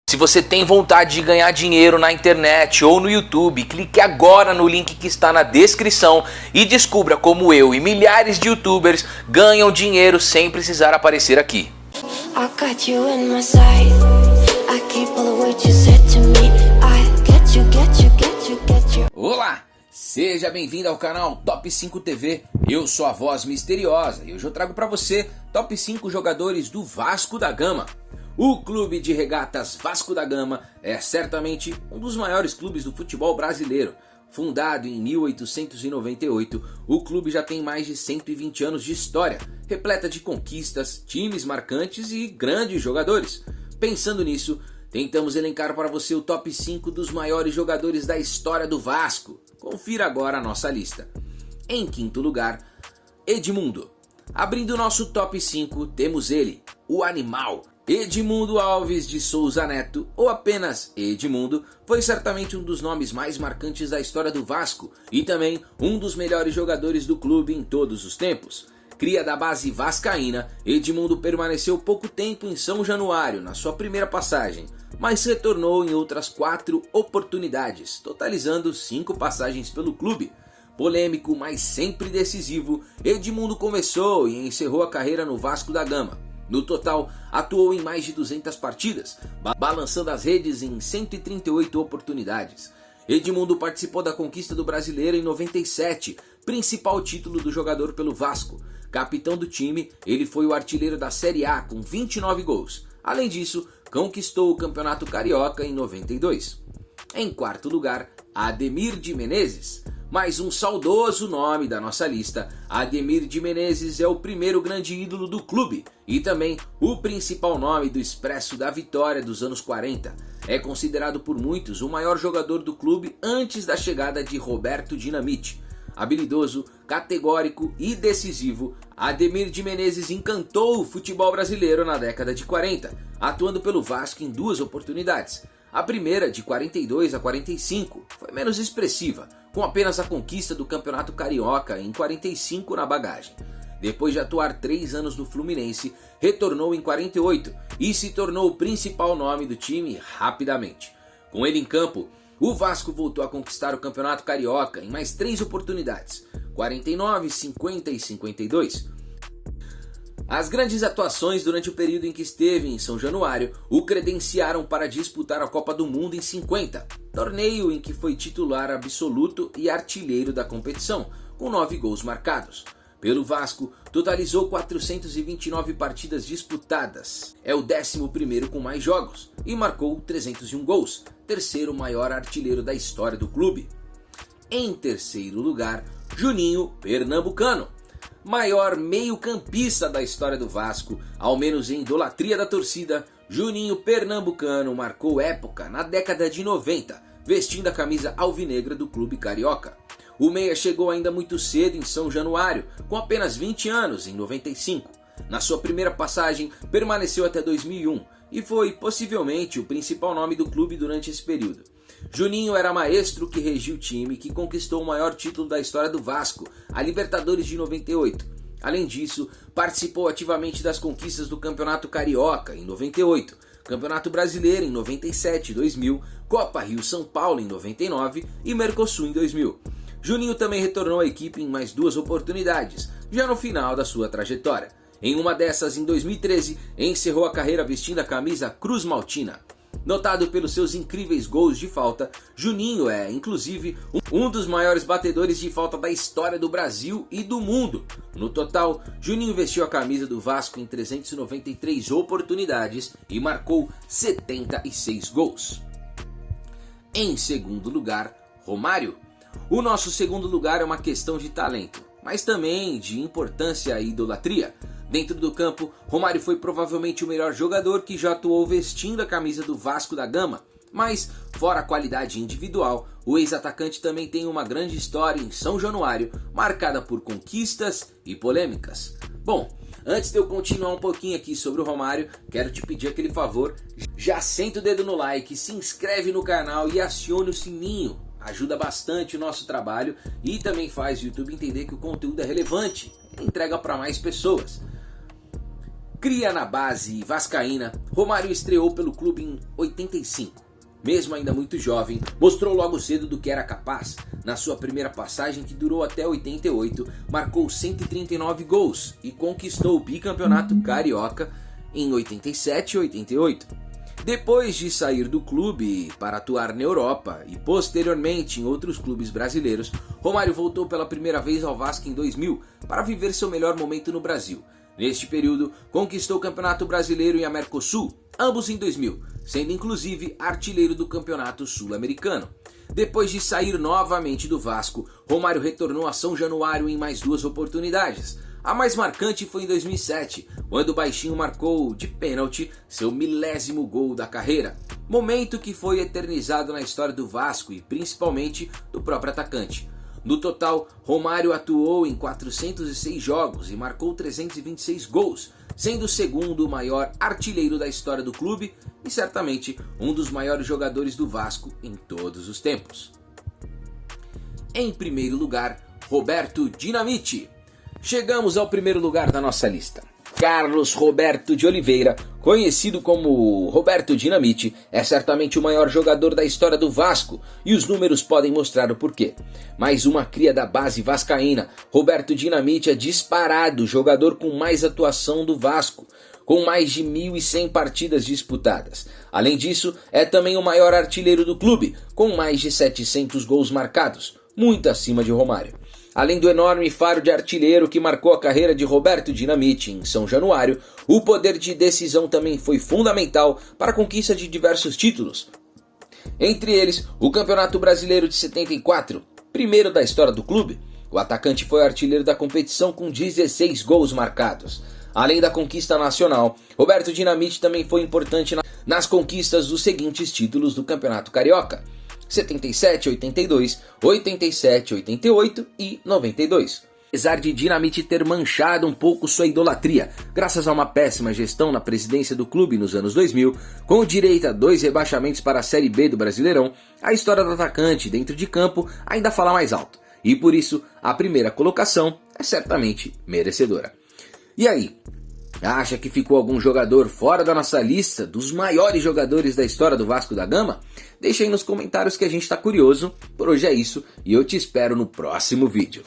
Se você tem vontade de ganhar dinheiro na internet ou no YouTube, clique agora no link que está na descrição e descubra como eu e milhares de youtubers ganham dinheiro sem precisar aparecer aqui. Olá, seja bem-vindo ao canal Top 5 TV, eu sou a voz misteriosa e hoje eu trago para você Top 5 jogadores do Vasco da Gama. O Clube de Regatas Vasco da Gama é certamente um dos maiores clubes do futebol brasileiro. Fundado em 1898, o clube já tem mais de 120 anos de história, repleta de conquistas, times marcantes e grandes jogadores. Pensando nisso, tentamos elencar para você o top 5 dos maiores jogadores da história do Vasco. Confira agora a nossa lista. Em quinto lugar, Edmundo. Abrindo nosso top 5, temos ele, o animal. Edmundo Alves de Souza Neto, ou apenas Edmundo, foi certamente um dos nomes mais marcantes da história do Vasco e também um dos melhores jogadores do clube em todos os tempos. Cria da base vascaína, Edmundo permaneceu pouco tempo em São Januário na sua primeira passagem, mas retornou em outras 4 oportunidades, totalizando 5 passagens pelo clube. Polêmico, mas sempre decisivo, Edmundo começou e encerrou a carreira no Vasco da Gama. No total, atuou em mais de 200 partidas, balançando as redes em 138 oportunidades. Edmundo participou da conquista do Brasileiro em 97, principal título do jogador pelo Vasco. Capitão do time, ele foi o artilheiro da Série A com 29 gols. Além disso, conquistou o Campeonato Carioca em 92. Em quarto lugar, Ademir de Menezes. Mais um saudoso nome da nossa lista, Ademir de Menezes é o primeiro grande ídolo do clube e também o principal nome do Expresso da Vitória dos anos 40. É considerado por muitos o maior jogador do clube antes da chegada de Roberto Dinamite. Habilidoso, categórico e decisivo, Ademir de Menezes encantou o futebol brasileiro na década de 40, atuando pelo Vasco em 2 oportunidades. A primeira, de 42 a 45, foi menos expressiva, com apenas a conquista do Campeonato Carioca em 45 na bagagem. Depois de atuar 3 anos no Fluminense, retornou em 48 e se tornou o principal nome do time rapidamente. Com ele em campo, o Vasco voltou a conquistar o Campeonato Carioca em mais 3 oportunidades, 49, 50 e 52. As grandes atuações durante o período em que esteve em São Januário o credenciaram para disputar a Copa do Mundo em 50, torneio em que foi titular absoluto e artilheiro da competição, com 9 gols marcados. Pelo Vasco, totalizou 429 partidas disputadas, é o 11º com mais jogos, e marcou 301 gols, terceiro maior artilheiro da história do clube. Em terceiro lugar, Juninho Pernambucano. Maior meio-campista da história do Vasco, ao menos em idolatria da torcida, Juninho Pernambucano marcou época na década de 90, vestindo a camisa alvinegra do clube carioca. O meia chegou ainda muito cedo em São Januário, com apenas 20 anos, em 95. Na sua primeira passagem, permaneceu até 2001 e foi possivelmente o principal nome do clube durante esse período. Juninho era maestro que regia o time que conquistou o maior título da história do Vasco, a Libertadores de 98. Além disso, participou ativamente das conquistas do Campeonato Carioca em 98, Campeonato Brasileiro em 97 e 2000, Copa Rio-São Paulo em 99 e Mercosul em 2000. Juninho também retornou à equipe em mais 2 oportunidades, já no final da sua trajetória. Em uma dessas, em 2013, encerrou a carreira vestindo a camisa Cruz Maltina. Notado pelos seus incríveis gols de falta, Juninho é, inclusive, um dos maiores batedores de falta da história do Brasil e do mundo. No total, Juninho vestiu a camisa do Vasco em 393 oportunidades e marcou 76 gols. Em segundo lugar, Romário. O nosso segundo lugar é uma questão de talento, mas também de importância e idolatria. Dentro do campo, Romário foi provavelmente o melhor jogador que já atuou vestindo a camisa do Vasco da Gama. Mas, fora a qualidade individual, o ex-atacante também tem uma grande história em São Januário, marcada por conquistas e polêmicas. Bom, antes de eu continuar um pouquinho aqui sobre o Romário, quero te pedir aquele favor, já senta o dedo no like, se inscreve no canal e acione o sininho. Ajuda bastante o nosso trabalho e também faz o YouTube entender que o conteúdo é relevante e entrega para mais pessoas. Cria na base vascaína, Romário estreou pelo clube em 85. Mesmo ainda muito jovem, mostrou logo cedo do que era capaz. Na sua primeira passagem, que durou até 88, marcou 139 gols e conquistou o bicampeonato carioca em 87 e 88. Depois de sair do clube para atuar na Europa e posteriormente em outros clubes brasileiros, Romário voltou pela primeira vez ao Vasco em 2000 para viver seu melhor momento no Brasil. Neste período, conquistou o Campeonato Brasileiro e a Mercosul, ambos em 2000, sendo inclusive artilheiro do Campeonato Sul-Americano. Depois de sair novamente do Vasco, Romário retornou a São Januário em mais 2 oportunidades. A mais marcante foi em 2007, quando o baixinho marcou de pênalti seu 1000º gol da carreira, momento que foi eternizado na história do Vasco e principalmente do próprio atacante. No total, Romário atuou em 406 jogos e marcou 326 gols, sendo o segundo maior artilheiro da história do clube e certamente um dos maiores jogadores do Vasco em todos os tempos. Em primeiro lugar, Roberto Dinamite. Chegamos ao primeiro lugar da nossa lista. Carlos Roberto de Oliveira, conhecido como Roberto Dinamite, é certamente o maior jogador da história do Vasco e os números podem mostrar o porquê. Mais uma cria da base vascaína, Roberto Dinamite é disparado o jogador com mais atuação do Vasco, com mais de 1.100 partidas disputadas. Além disso, é também o maior artilheiro do clube, com mais de 700 gols marcados, muito acima de Romário. Além do enorme faro de artilheiro que marcou a carreira de Roberto Dinamite em São Januário, o poder de decisão também foi fundamental para a conquista de diversos títulos. Entre eles, o Campeonato Brasileiro de 74, primeiro da história do clube. O atacante foi artilheiro da competição com 16 gols marcados. Além da conquista nacional, Roberto Dinamite também foi importante nas conquistas dos seguintes títulos do Campeonato Carioca: 77, 82, 87, 88 e 92. Apesar de Dinamite ter manchado um pouco sua idolatria, graças a uma péssima gestão na presidência do clube nos anos 2000, com direito a 2 rebaixamentos para a Série B do Brasileirão, a história do atacante dentro de campo ainda fala mais alto, e por isso a primeira colocação é certamente merecedora. E aí? Acha que ficou algum jogador fora da nossa lista dos maiores jogadores da história do Vasco da Gama? Deixa aí nos comentários que a gente está curioso. Por hoje é isso e eu te espero no próximo vídeo.